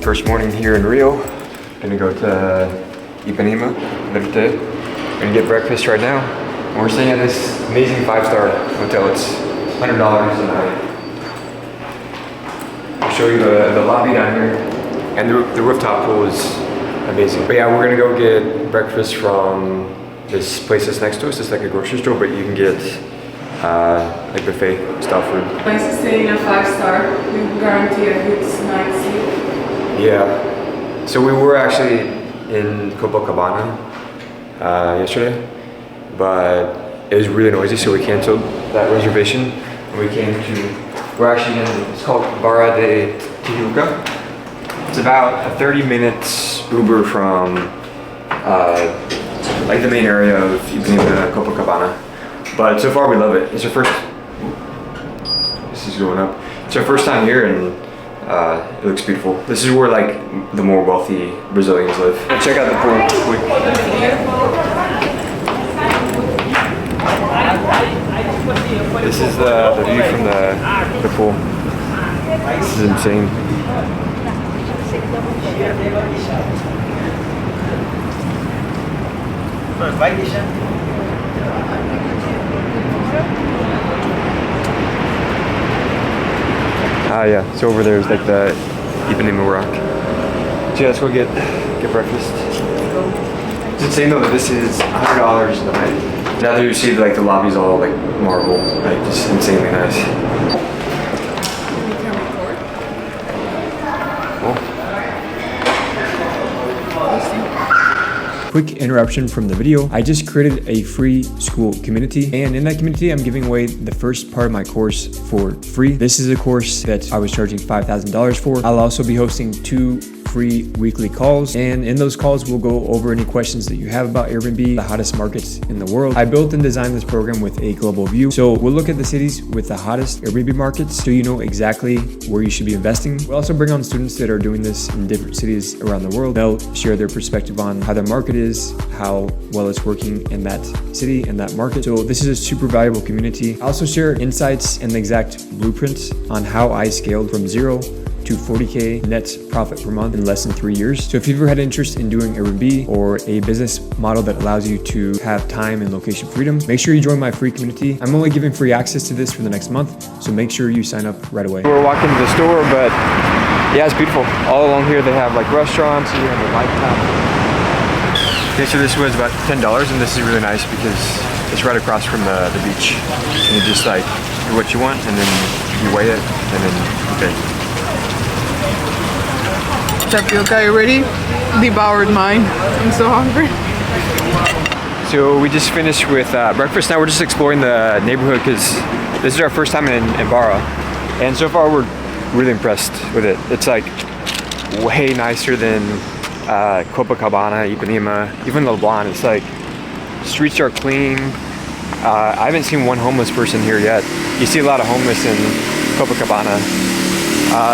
First morning here in Rio. Gonna go to Ipanema, Verte. We're gonna get breakfast right now. And we're staying at this amazing 5-star hotel. It's $100 a night. I'll show you the lobby down here. And the rooftop pool is amazing. But yeah, we're gonna go get breakfast from this place that's next to us. It's like a grocery store, but you can get like buffet style food. Nice to stay in a 5-star. You guarantee a good night's sleep. Yeah. So we were actually in Copacabana yesterday, but it was really noisy, so we canceled that reservation. And we're actually in, it's called Barra de Tijuca. It's about a 30 minutes Uber from like the main area of Ipanema, Copacabana. But so far we love it. It's our first, this is going up. It's our first time here and it looks beautiful. This is where like the more wealthy Brazilians live. Check out the pool. This is the view from the pool. This is insane. Yeah, so over there is like the Ipanema rock. So yeah, let's go get breakfast. It's insane though that this is $100 a night. Now that you see like the lobby's all like marble, like just insanely nice. Quick interruption from the video. I just created a free school community, and in that community I'm giving away the first part of my course for free. This is a course that I was charging $5,000 for. I'll also be hosting 2 free weekly calls, and in those calls we'll go over any questions that you have about Airbnb, the hottest markets in the world. I built and designed this program with a global view, so we'll look at the cities with the hottest Airbnb markets so you know exactly where you should be investing. We'll also bring on students that are doing this in different cities around the world. They'll share their perspective on how the market is, how well it's working in that city and that market. So this is a super valuable community. I also share insights and the exact blueprint on how I scaled from 0 to 40K net profit per month in less than 3 years. So if you've ever had interest in doing Airbnb or a business model that allows you to have time and location freedom, make sure you join my free community. I'm only giving free access to this for the next month, so make sure you sign up right away. We're walking to the store, but yeah, it's beautiful. All along here they have like restaurants, you have a light tap. Okay, so this was about $10, and this is really nice because it's right across from the beach. And you just like do what you want, and then you weigh it, and then you pay. Tapioca, you ready? Devoured mine. I'm so hungry. So we just finished with breakfast. Now we're just exploring the neighborhood because this is our first time in Barra. And so far we're really impressed with it. It's like way nicer than Copacabana, Ipanema, even LeBlanc. It's like streets are clean. I haven't seen one homeless person here yet. You see a lot of homeless in Copacabana.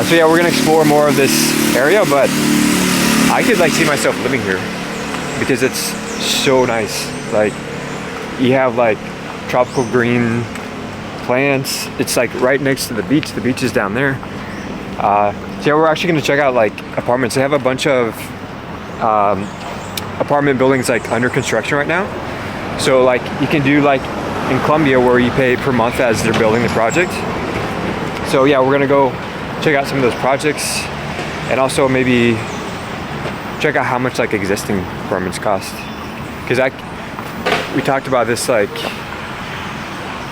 So yeah, we're gonna explore more of this area, but I could like see myself living here because it's so nice. Like you have like tropical green plants. It's like right next to the beach. The beach is down there. So yeah, we're actually gonna check out like apartments. They have a bunch of apartment buildings like under construction right now. So like you can do like in Colombia where you pay per month as they're building the project. So yeah, we're gonna go check out some of those projects and also maybe check out how much like existing apartments cost. Because we talked about this, like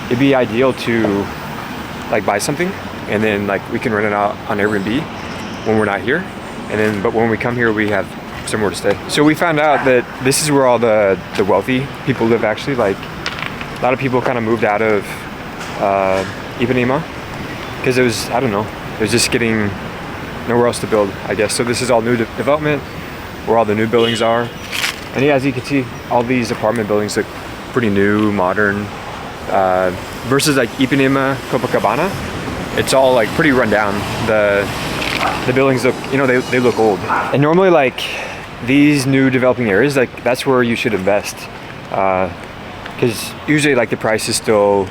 it'd be ideal to like buy something and then like we can rent it out on Airbnb when we're not here, and then but when we come here we have somewhere to stay. So we found out that this is where all the wealthy people live actually. Like a lot of people kind of moved out of Ipanema because it was, I don't know, it was just getting nowhere else to build, I guess. So this is all new development where all the new buildings are. And yeah, as you can see, all these apartment buildings look pretty new, modern, versus like Ipanema, Copacabana. It's all like pretty run down. The buildings look, you know, they look old. And normally like these new developing areas, like that's where you should invest. Because usually like the price is still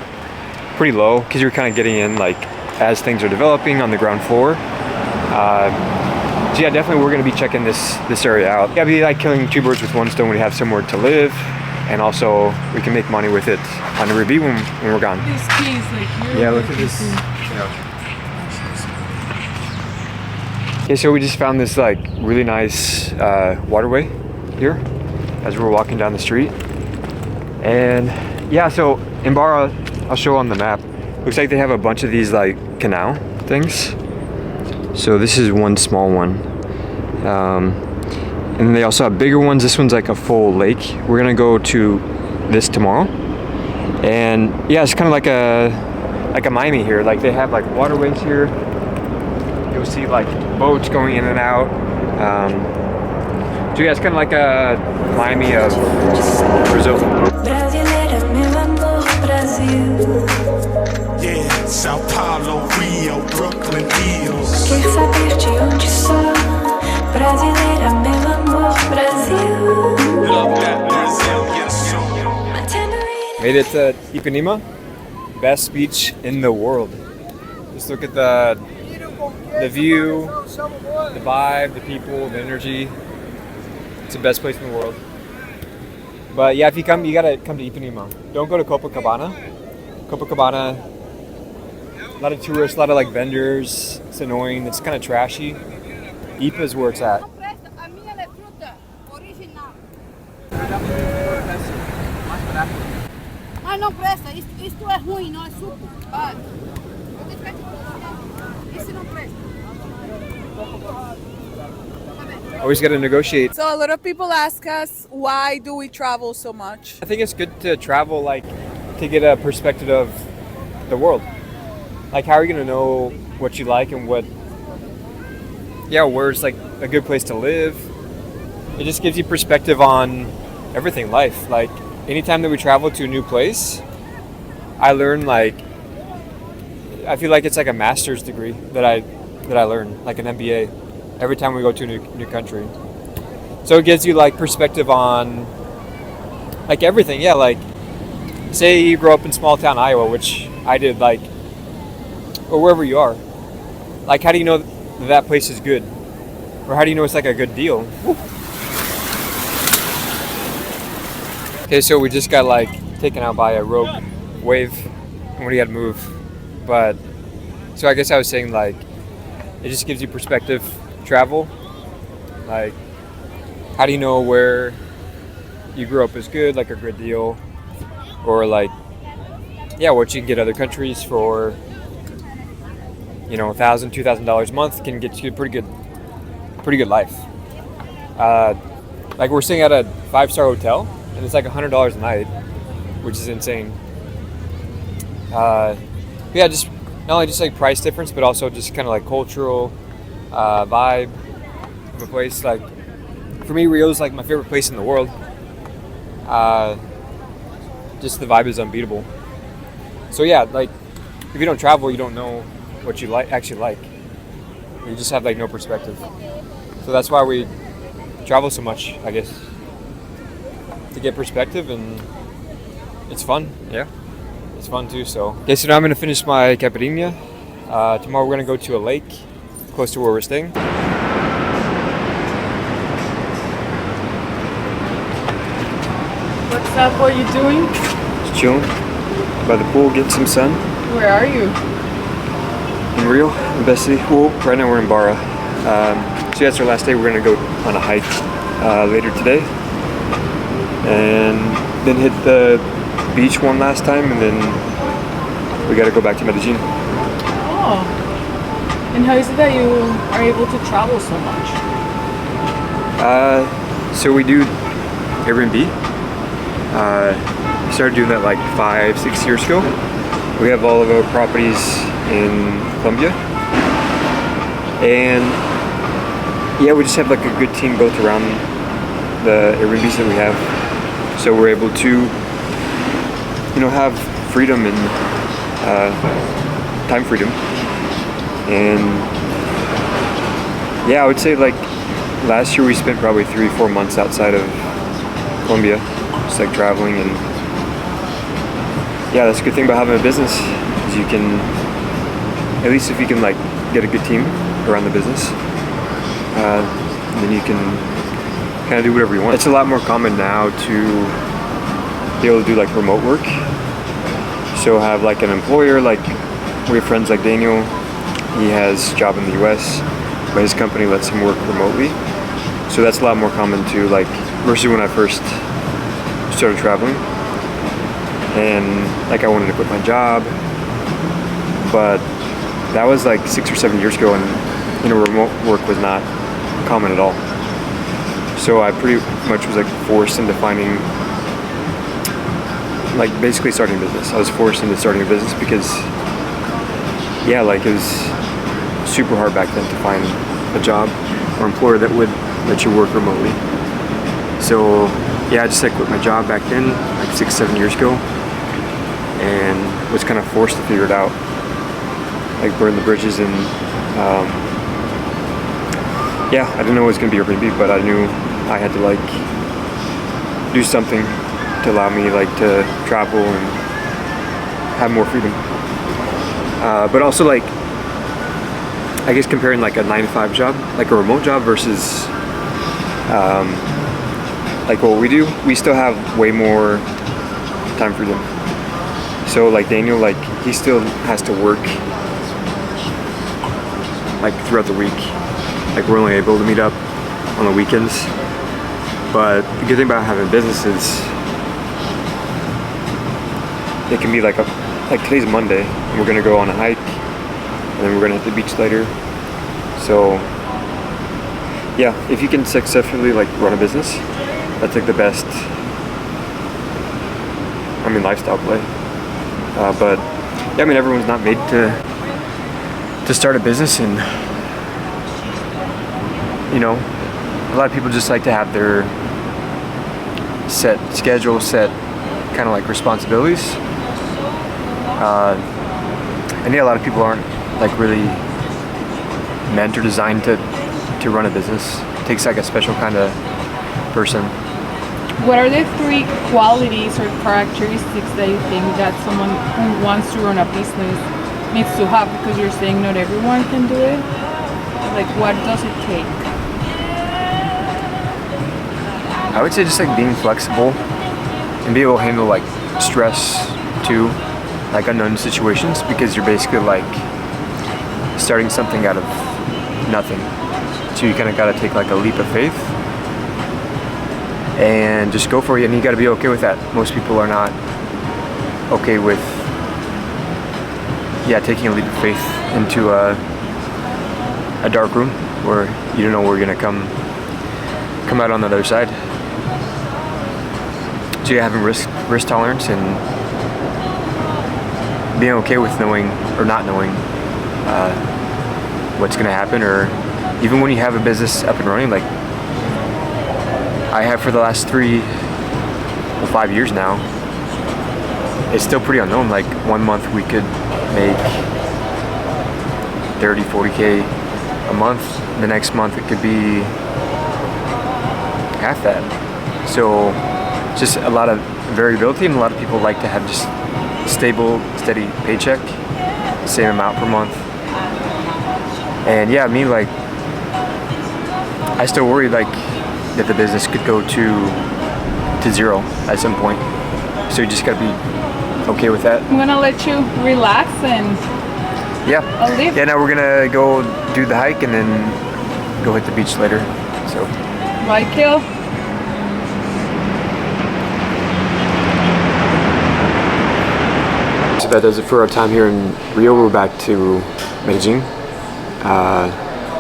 pretty low because you're kind of getting in like as things are developing on the ground floor. So yeah, definitely we're gonna be checking this area out. Yeah, be like killing two birds with one stone. We have somewhere to live, and also we can make money with it on Airbnb when we're gone. These keys, like yeah, look at this. Okay, so we just found this like really nice waterway here as we're walking down the street. And yeah, so in Barra, I'll show on the map, looks like they have a bunch of these like canal things. So this is one small one. And then they also have bigger ones. This one's like a full lake. We're gonna go to this tomorrow. And yeah, it's kind of like a Miami here. Like they have like waterways here. You'll see like boats going in and out. So yeah, it's kind of like a Miami of Brazil. Yeah, Sao Paulo, Rio, Brooklyn, Hills. Quer saber de onde sou? Brasileira, meu amor, Brasil. Love that Brazilian soul. My tambourine. Made it to Ipanema, best beach in the world. Just look at the view, the vibe, the people, the energy. It's the best place in the world. But yeah, if you come, you gotta come to Ipanema. Don't go to Copacabana. Copacabana, a lot of tourists, a lot of like vendors. It's annoying. It's kind of trashy. Ipa is where it's at. Ah, não presta. Isto é ruim, não é suco. Ah, isso não presta. Always got to negotiate. So a lot of people ask us, why do we travel so much? I think it's good to travel, like, to get a perspective of the world. Like, how are you gonna know what you like and where's like a good place to live? It just gives you perspective on everything, life. Like, anytime that we travel to a new place, I learn like, I feel like it's like a master's degree that I learn, like an MBA. Every time we go to a new country. So it gives you like perspective on like everything. Yeah, like say you grow up in small town Iowa, which I did, like, or wherever you are. Like, how do you know that place is good? Or how do you know it's like a good deal? Woo. Okay, so we just got like taken out by a rogue wave and we had to move. But so I guess I was saying, like, it just gives you perspective. Travel, like, how do you know where you grew up is good, like a good deal, or like, yeah, what you can get other countries for, you know, $1,000, $2,000 a month can get you a pretty good life. Like, we're staying at a 5-star hotel and it's like $100 a night, which is insane. Yeah, just not only just like price difference, but also just kind of like cultural vibe of a place. Like, for me, Rio is like my favorite place in the world. Just the vibe is unbeatable. So yeah, like, if you don't travel, you don't know what you actually like. You just have like no perspective. So that's why we travel so much, I guess, to get perspective, and it's fun. Yeah, it's fun too. So okay, so now I'm gonna finish my caipirinha. Tomorrow we're gonna go to a lake close to where we're staying. What's up? What are you doing? Just chilling by the pool, getting some sun. Where are you? In Rio, the best city. Well, right now we're in Barra. So that's our last day. We're gonna go on a hike later today, and then hit the beach one last time, and then we gotta go back to Medellin. Oh. And how is it that you are able to travel so much? So we do Airbnb. We started doing that like 5-6 years ago. We have all of our properties in Colombia, and yeah, we just have like a good team built around the Airbnbs that we have. So we're able to, you know, have freedom and time freedom. And yeah, I would say like last year we spent probably 3-4 months outside of Colombia, just like traveling. And yeah, that's a good thing about having a business, is you can, at least if you can like get a good team around the business, then you can kind of do whatever you want. It's a lot more common now to be able to do like remote work. So have like an employer, like we have friends like Daniel. He has a job in the US, but his company lets him work remotely. So that's a lot more common too, like versus when I first started traveling. And like I wanted to quit my job, but that was like 6 or 7 years ago, and remote work was not common at all. So I pretty much was like forced into finding, like basically starting a business. I was forced into starting a business because yeah, like it was super hard back then to find a job or employer that would let you work remotely. So yeah, I just like quit my job back then, like 6, 7 years ago, and was kind of forced to figure it out, like burn the bridges. And yeah, I didn't know what it was gonna be or gonna be, but I knew I had to like do something to allow me like to travel and have more freedom. But also like, I guess comparing like a 9-to-5 job, like a remote job versus like what we do, we still have way more time freedom. So like Daniel, like he still has to work like throughout the week. Like we're only able to meet up on the weekends. But the good thing about having a business is it can be like today's Monday, and we're gonna go on a hike, and then we're gonna hit the beach later. So yeah, if you can successfully like run a business, that's like the best, lifestyle play. But yeah, everyone's not made to start a business, and a lot of people just like to have their set schedule, set kind of like responsibilities. And yeah, a lot of people aren't like really meant or designed to run a business. It takes like a special kind of person. What are the 3 qualities or characteristics that you think that someone who wants to run a business needs to have? Because you're saying not everyone can do it. Like, what does it take? I would say just like being flexible and be able to handle like stress too, like unknown situations, because you're basically like starting something out of nothing. So you kind of got to take like a leap of faith and just go for it, and you got to be okay with that. Most people are not okay with taking a leap of faith into a dark room where you don't know where you're gonna come out on the other side. So you're having risk tolerance and being okay with knowing or not knowing what's gonna happen, or even when you have a business up and running, like I have for the last 5 years now, it's still pretty unknown. Like 1 month we could make 30, 40K a month. The next month it could be half that. So just a lot of variability, and a lot of people like to have just stable, steady paycheck, same amount per month. And yeah, me, like I still worry like that the business could go to zero at some point. So you just gotta be okay with that. I'm gonna let you relax and I'll leave. Yeah, now we're gonna go do the hike and then go hit the beach later. So Bye, Kill. So that does it for our time here in Rio. We're back to Medellin.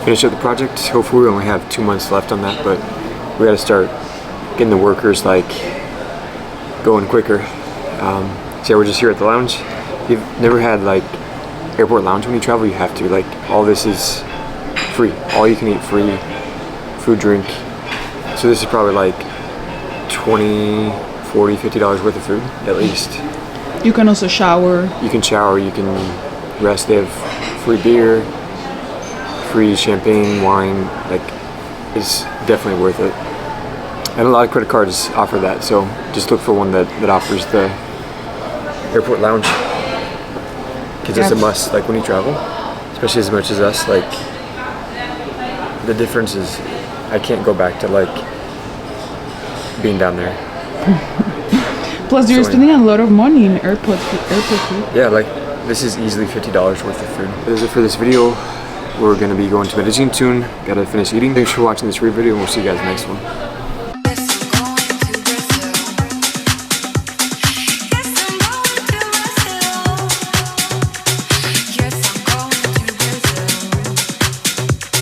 Finish up the project. Hopefully we only have 2 months left on that, but we gotta start getting the workers like going quicker. So yeah, we're just here at the lounge. If you've never had like airport lounge when you travel, you have to. Like all this is free. All you can eat free, food, drink. So this is probably like $20, $40, $50 worth of food at least. You can also shower. You can shower, you can rest. They have free beer, free champagne, wine. Like it's definitely worth it. And a lot of credit cards offer that, so just look for one that offers the airport lounge, because it's a must, like when you travel, especially as much as us. Like the difference is I can't go back to like being down there. Plus, you're spending a lot of money in airport food. Yeah, like this is easily $50 worth of food. That is it for this video. We're gonna be going to Medellin soon. Gotta finish eating. Thanks for watching this video, and we'll see you guys next one.